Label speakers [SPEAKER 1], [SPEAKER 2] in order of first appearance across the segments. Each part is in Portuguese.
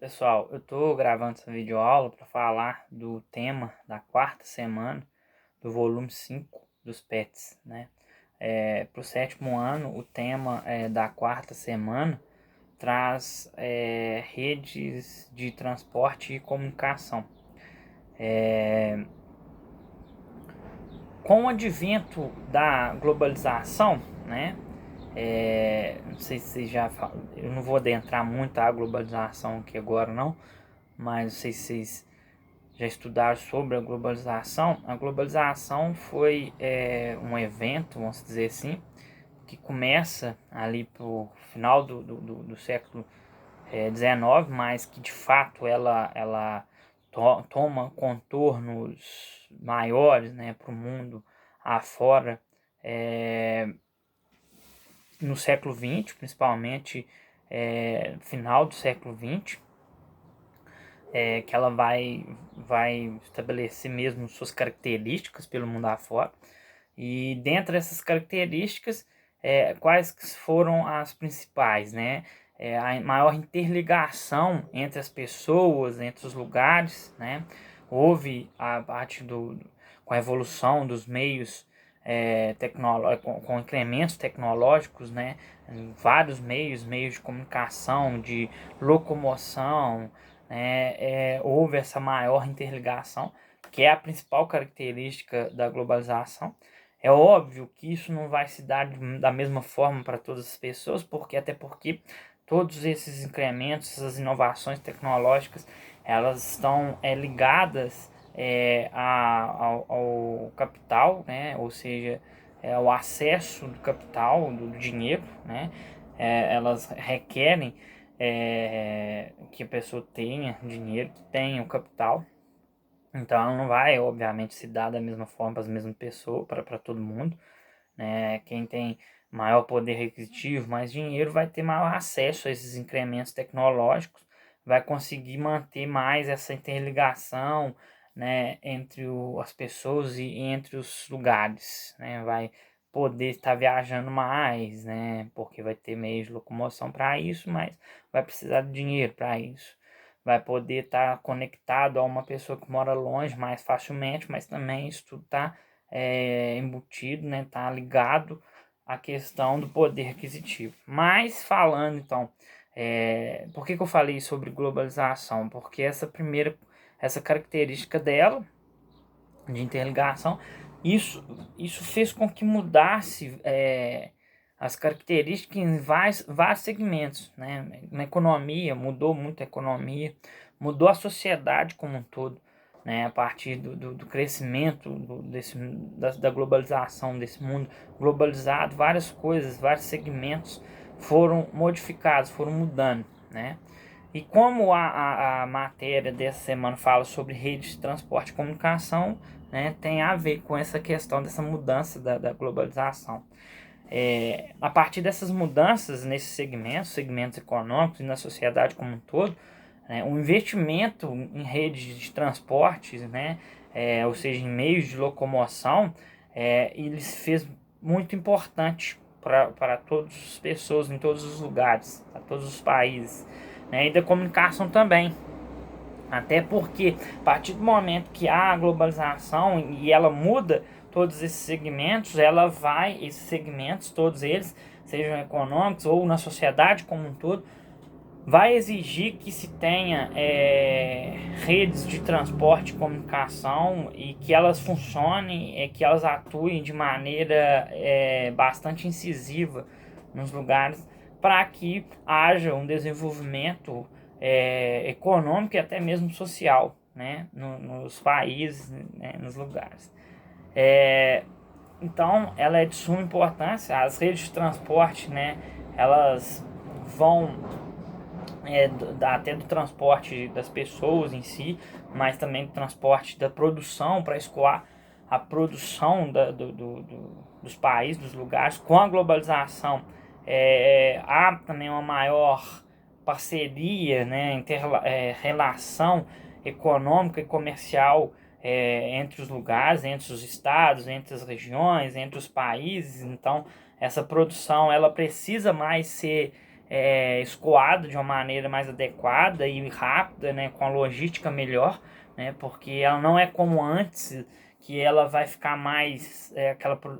[SPEAKER 1] Pessoal, eu estou gravando essa videoaula para falar do tema da quarta semana do volume 5 dos PETs, né? Para o sétimo ano, o tema da quarta semana traz redes de transporte e comunicação. Com o advento da globalização, né? Não sei se vocês já falam, eu não vou adentrar muito a globalização aqui agora não, mas não sei se vocês já estudaram sobre a globalização. A globalização foi um evento, vamos dizer assim, que começa ali pro final do século XIX, mas que de fato ela toma contornos maiores, né, para o mundo afora, no século XX, principalmente final do século XX, que ela vai estabelecer mesmo suas características pelo mundo afora. E dentro dessas características, quais foram as principais, né? A maior interligação entre as pessoas, entre os lugares, né? Houve a parte com a evolução dos meios com incrementos tecnológicos, né? Vários meios de comunicação, de locomoção, né? Houve essa maior interligação, que é a principal característica da globalização. É óbvio que isso não vai se dar da mesma forma para todas as pessoas, até porque todos esses incrementos, essas inovações tecnológicas, elas estão ligadas ao capital, né? Ou seja, o acesso do capital, do dinheiro, né? Elas requerem que a pessoa tenha dinheiro, que tenha o capital. Então ela não vai, obviamente, se dar da mesma forma para as mesmas pessoas, para todo mundo, né? Quem tem maior poder aquisitivo, mais dinheiro, vai ter maior acesso a esses incrementos tecnológicos, vai conseguir manter mais essa interligação, né, entre as pessoas e entre os lugares, né? Vai poder estar viajando mais, né? Porque vai ter meio de locomoção para isso, mas vai precisar de dinheiro para isso. Vai poder estar conectado a uma pessoa que mora longe mais facilmente, mas também isso tudo está embutido, né? Tá ligado à questão do poder aquisitivo. Mas falando então, por que eu falei sobre globalização? Porque essa característica dela de interligação, isso fez com que mudasse as características em vários segmentos, né? Na economia, mudou muito a economia, mudou a sociedade como um todo, né? A partir do crescimento da globalização, desse mundo globalizado, várias coisas, vários segmentos foram modificados, foram mudando, né? E como a matéria dessa semana fala sobre redes de transporte e comunicação, né, tem a ver com essa questão dessa mudança da globalização. A partir dessas mudanças nesses segmentos econômicos e na sociedade como um todo, né, o investimento em redes de transportes, né, ou seja, em meios de locomoção, ele se fez muito importante para todas as pessoas em todos os lugares, para todos os países, né, e da comunicação também. Até porque, a partir do momento que há a globalização e ela muda todos esses segmentos, esses segmentos, todos eles, sejam econômicos ou na sociedade como um todo, vai exigir que se tenha redes de transporte e comunicação e que elas funcionem, que elas atuem de maneira bastante incisiva nos lugares, para que haja um desenvolvimento econômico e até mesmo social, né, nos países, né, nos lugares. Então, ela é de suma importância. As redes de transporte, né, elas vão até do transporte das pessoas em si, mas também do transporte da produção, para escoar a produção dos países, dos lugares. Com a globalização, há também uma maior parceria, né, relação econômica e comercial entre os lugares, entre os estados, entre as regiões, entre os países. Então, essa produção ela precisa mais ser escoado de uma maneira mais adequada e rápida, né, com a logística melhor, né, porque ela não é como antes, que ela vai ficar mais,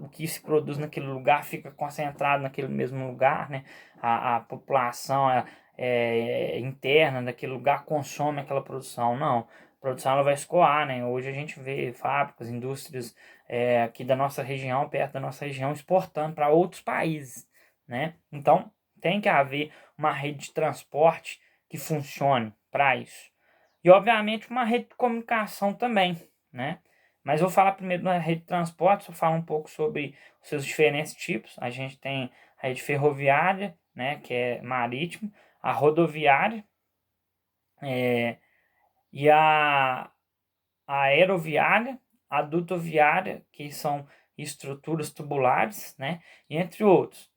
[SPEAKER 1] o que se produz naquele lugar fica concentrado naquele mesmo lugar, né, a população interna daquele lugar consome aquela produção, não. A produção ela vai escoar, né, hoje a gente vê fábricas, indústrias aqui da nossa região, perto da nossa região, exportando para outros países, né, então tem que haver uma rede de transporte que funcione para isso. E, obviamente, uma rede de comunicação também, né? Mas eu vou falar primeiro da rede de transporte, vou falar um pouco sobre os seus diferentes tipos. A gente tem a rede ferroviária, né, que é marítimo, a rodoviária é, e a aeroviária, a dutoviária, que são estruturas tubulares, né, e entre outros.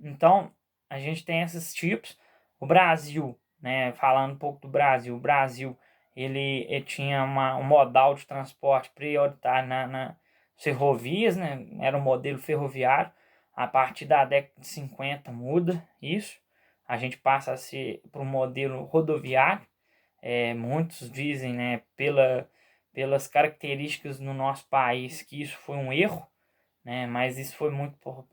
[SPEAKER 1] Então, a gente tem esses tipos. O Brasil, né, falando um pouco do Brasil, o Brasil ele tinha um modal de transporte prioritário na ferrovias, né, era um modelo ferroviário. A partir da década de 50 muda isso, a gente passa a ser para o modelo rodoviário. Muitos dizem, né, pelas características no nosso país, que isso foi um erro, né? Mas isso foi muito por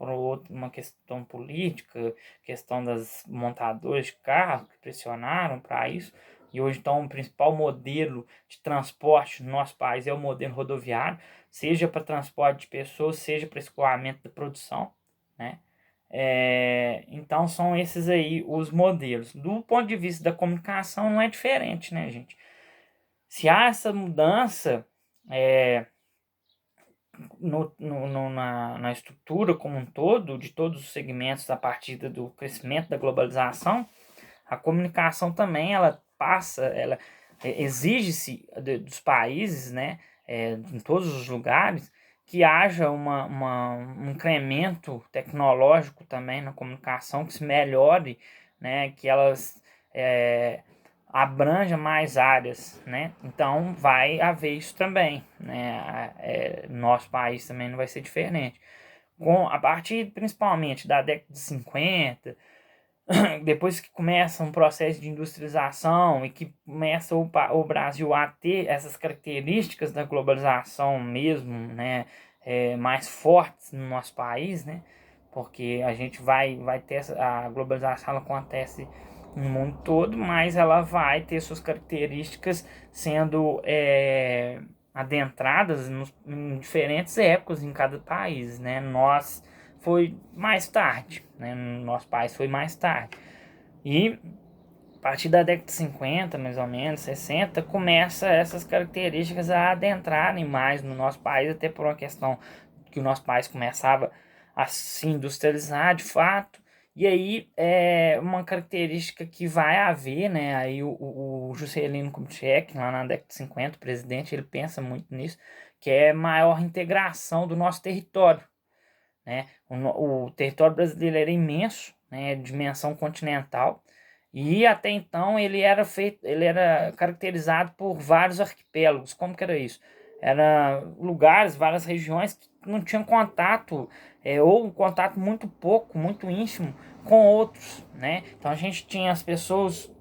[SPEAKER 1] uma questão política, questão das montadoras de carro que pressionaram para isso. E hoje, então, o principal modelo de transporte no nosso país é o modelo rodoviário, seja para transporte de pessoas, seja para escoamento da produção, né? Então, são esses aí os modelos. Do ponto de vista da comunicação, não é diferente, né, gente? Se há essa mudança, na estrutura como um todo, de todos os segmentos a partir do crescimento da globalização, a comunicação também exige-se dos países, né, em todos os lugares, que haja um incremento tecnológico também na comunicação, que se melhore, né, que elas abranja mais áreas, né? Então vai haver isso também, né? Nosso país também não vai ser diferente. A partir principalmente da década de 50, depois que começa um processo de industrialização e que começa o Brasil a ter essas características da globalização mesmo, né? Mais fortes no nosso país, né? Porque a gente vai ter a globalização, ela acontece no mundo todo, mas ela vai ter suas características sendo adentradas em diferentes épocas em cada país, né? Nós foi mais tarde, né? No nosso país foi mais tarde. E a partir da década de 50, mais ou menos, 60, começa essas características a adentrarem mais no nosso país, até por uma questão que o nosso país começava a se industrializar de fato. E aí é uma característica que vai haver, né? Aí o Juscelino Kubitschek, lá na década de 50, o presidente, ele pensa muito nisso, que é maior integração do nosso território, né? O território brasileiro era imenso, né? Dimensão continental. E até então ele era caracterizado por vários arquipélagos. Como que era isso? Era lugares, várias regiões que não tinham contato, ou um contato muito pouco, muito íntimo com outros, né? Então a gente tinha as pessoas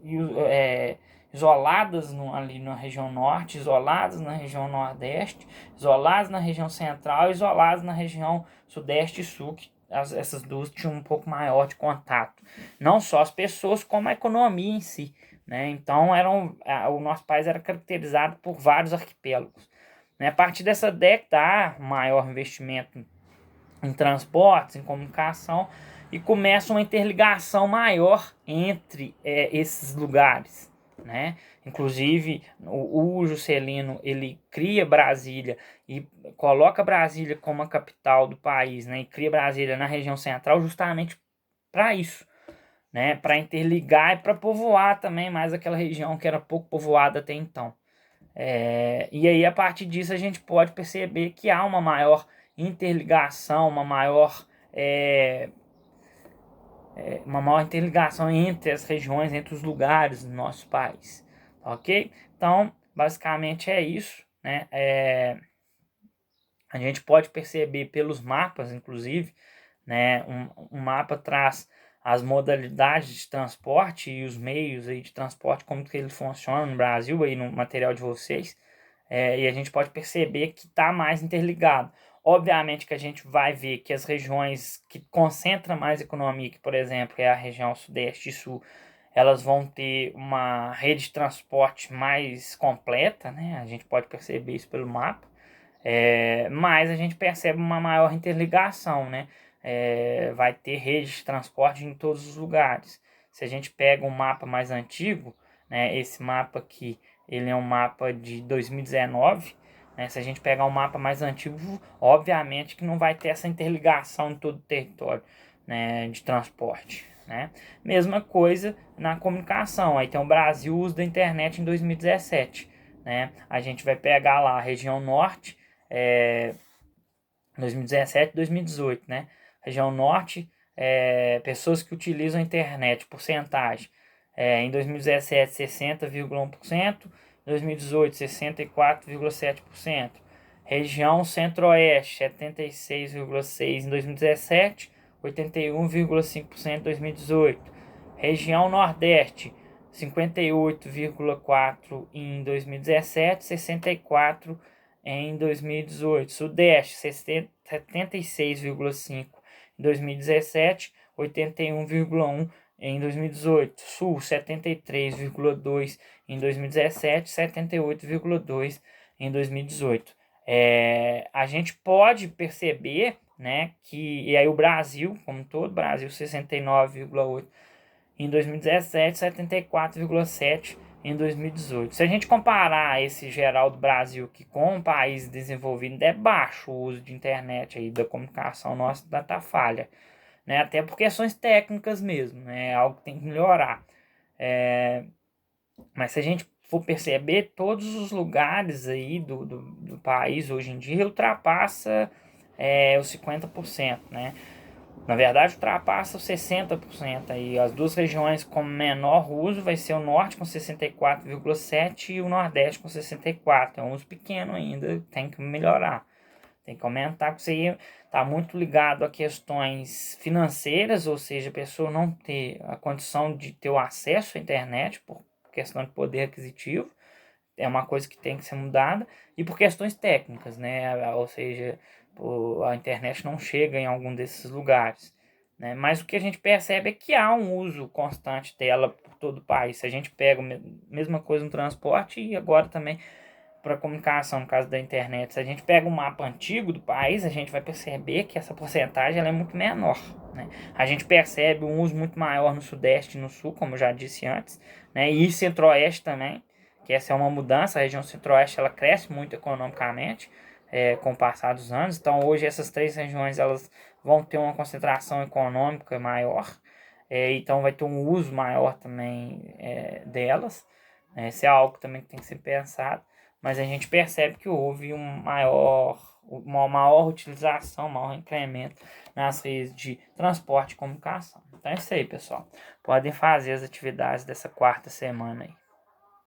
[SPEAKER 1] isoladas ali na região norte, isoladas na região nordeste, isoladas na região central, isoladas na região sudeste e sul, que essas duas tinham um pouco maior de contato. Não só as pessoas, como a economia em si, né? Então o nosso país era caracterizado por vários arquipélagos, né? A partir dessa década, há maior investimento em transportes, em comunicação, e começa uma interligação maior entre esses lugares, né? Inclusive o Juscelino ele cria Brasília e coloca Brasília como a capital do país, né? E cria Brasília na região central justamente para isso, né? Para interligar e para povoar também mais aquela região que era pouco povoada até então. E aí, a partir disso, a gente pode perceber que há uma maior interligação, uma maior interligação entre as regiões, entre os lugares do nosso país, ok? Então, basicamente é isso, né? A gente pode perceber pelos mapas, inclusive, né? Um mapa traz as modalidades de transporte e os meios aí de transporte, como que ele funciona no Brasil, aí no material de vocês, e a gente pode perceber que está mais interligado. Obviamente que a gente vai ver que as regiões que concentram mais economia, que por exemplo é a região Sudeste e Sul, elas vão ter uma rede de transporte mais completa, né? A gente pode perceber isso pelo mapa, mas a gente percebe uma maior interligação, né? Vai ter rede de transporte em todos os lugares. Se a gente pega um mapa mais antigo, né? Esse mapa aqui, ele é um mapa de 2019, né? Se a gente pegar um mapa mais antigo, obviamente que não vai ter essa interligação em todo o território, né? De transporte, né? Mesma coisa na comunicação. Aí tem o Brasil, uso da internet em 2017, né? A gente vai pegar lá a região norte, 2017, 2018, né? Região norte, pessoas que utilizam a internet, porcentagem. Em 2017, 60,1%, 2018, 64,7%. Região centro-oeste, 76,6% em 2017, 81,5% em 2018. Região nordeste, 58,4% em 2017, 64% em 2018. Sudeste, 76,5% em 2017, 81,1% em 2018. Sul, 73,2% em 2017, 78,2% em 2018. A gente pode perceber, né, que e aí o Brasil, como todo, Brasil 69,8% em 2017, 74,7% em 2018. Se a gente comparar esse geral do Brasil que com um país desenvolvido, é baixo o uso de internet aí, da comunicação nossa data falha, né? Até por questões técnicas mesmo, né? É algo que tem que melhorar. Mas se a gente for perceber, todos os lugares aí do país hoje em dia ultrapassa os 50%, né? Na verdade, ultrapassa os 60% aí. As duas regiões com menor uso vai ser o norte com 64,7% e o nordeste com 64%. É um uso pequeno ainda, tem que melhorar. Tem que aumentar, porque isso aí está muito ligado a questões financeiras, ou seja, a pessoa não ter a condição de ter o acesso à internet por questão de poder aquisitivo. É uma coisa que tem que ser mudada. E por questões técnicas, né? Ou seja, a internet não chega em algum desses lugares, né? Mas o que a gente percebe é que há um uso constante dela por todo o país. Se a gente pega a mesma coisa no transporte e agora também para comunicação, no caso da internet, se a gente pega um mapa antigo do país, a gente vai perceber que essa porcentagem ela é muito menor, né? A gente percebe um uso muito maior no sudeste e no sul, como eu já disse antes, né? E centro-oeste também, que essa é uma mudança. A região centro-oeste ela cresce muito economicamente com o passar dos anos. Então hoje essas três regiões elas vão ter uma concentração econômica maior, então vai ter um uso maior também delas. Isso é algo também que tem que ser pensado, mas a gente percebe que houve uma maior utilização, um maior incremento nas redes de transporte e comunicação. Então é isso aí, pessoal. Podem fazer as atividades dessa quarta semana aí.